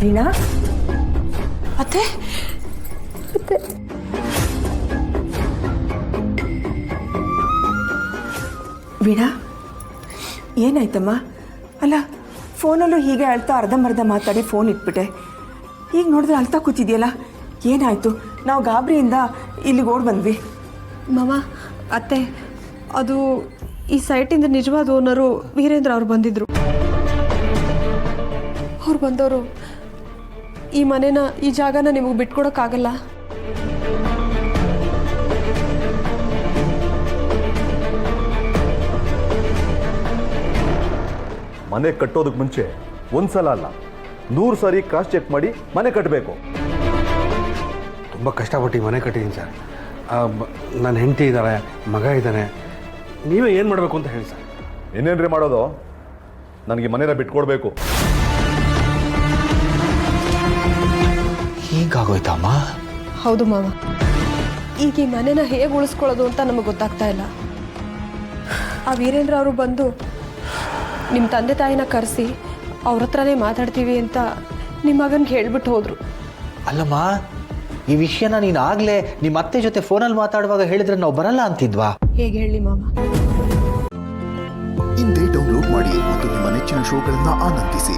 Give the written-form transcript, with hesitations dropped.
ವೀಣಾ ಅತ್ತೆ ಅತ್ತೆ ವೀಣಾ ಏನಾಯ್ತಮ್ಮ? ಅಲ್ಲ ಫೋನಲ್ಲೂ ಹೀಗೆ ಅಳ್ತಾ ಅರ್ಧಂಬರ್ಧ ಮಾತಾಡಿ ಫೋನ್ ಇಟ್ಬಿಟ್ಟೆ. ಈಗ ನೋಡಿದ್ರೆ ಅಳ್ತಾ ಕೂತಿದ್ಯಲ್ಲ, ಏನಾಯಿತು? ನಾವು ಗಾಬರಿಯಿಂದ ಇಲ್ಲಿಗೆ ಓಡಿ ಬಂದ್ವಿ. ಮಾವ ಅತ್ತೆ, ಅದು ಈ ಸೈಟಿಂದ ನಿಜವಾದ ಓನರು ವೀರೇಂದ್ರ ಅವ್ರು ಬಂದಿದ್ರು. ಅವ್ರು ಬಂದವರು ಈ ಮನೆನ, ಈ ಜಾಗನ ನಿಮಗೆ ಬಿಟ್ಕೊಡೋಕ್ಕಾಗಲ್ಲ. ಮನೆ ಕಟ್ಟೋದಕ್ಕೆ ಮುಂಚೆ ಒಂದ್ಸಲ ಅಲ್ಲ 100 ಸಾರಿ ಕ್ರಾಸ್ ಚೆಕ್ ಮಾಡಿ ಮನೆ ಕಟ್ಟಬೇಕು. ತುಂಬ ಕಷ್ಟಪಟ್ಟು ಮನೆ ಕಟ್ಟಿದ್ದೀನಿ ಸರ್. ನನ್ನ ಹೆಂಡತಿ ಇದ್ದಾಳೆ, ಮಗ ಇದ್ದಾನೆ. ನೀವೇ ಏನು ಮಾಡಬೇಕು ಅಂತ ಹೇಳಿ ಸರ್. ಏನೇನ್ರಿ ಮಾಡೋದು? ನನಗೆ ಮನೇನ ಬಿಟ್ಕೊಡ್ಬೇಕು. ಹೀಗಾಗೋಯ್ತಮ್ಮ? ಹೌದು ಮಾವ, ಈಗ ಈ ಮನೆನ ಹೇಗೆ ಉಳಿಸ್ಕೊಳ್ಳೋದು ಅಂತ ನಮಗೆ ಗೊತ್ತಾಗ್ತಾ ಇಲ್ಲ. ಆ ವೀರೇಂದ್ರ ಅವರು ಬಂದು ನಿಮ್ಮ ತಂದೆ ತಾಯಿನ ಕರೆಸಿ ಅವ್ರ ಹತ್ರನೇ ಮಾತಾಡ್ತೀವಿ ಅಂತ ನಿಮ್ಮ ಮಗನಿಗೆ ಹೇಳ್ಬಿಟ್ಟು ಹೋದರು. ಅಲ್ಲಮ್ಮ, ಈ ವಿಷಯನ ನೀನು ಆಗಲೇ ನಿಮ್ಮ ಅತ್ತೆ ಜೊತೆ ಫೋನಲ್ಲಿ ಮಾತಾಡುವಾಗ ಹೇಳಿದ್ರೆ ನಾವು ಬರಲ್ಲ ಅಂತಿದ್ವಾ? ಹೇಗೆ ಹೇಳಿ ಮಾವ? ಇಂದೇ ಡೌನ್ಲೋಡ್ ಮಾಡಿ ಮತ್ತು ನಿಮ್ಮ ನೆಚ್ಚಿನ ಶೋಗಳನ್ನು ಆನಂದಿಸಿ.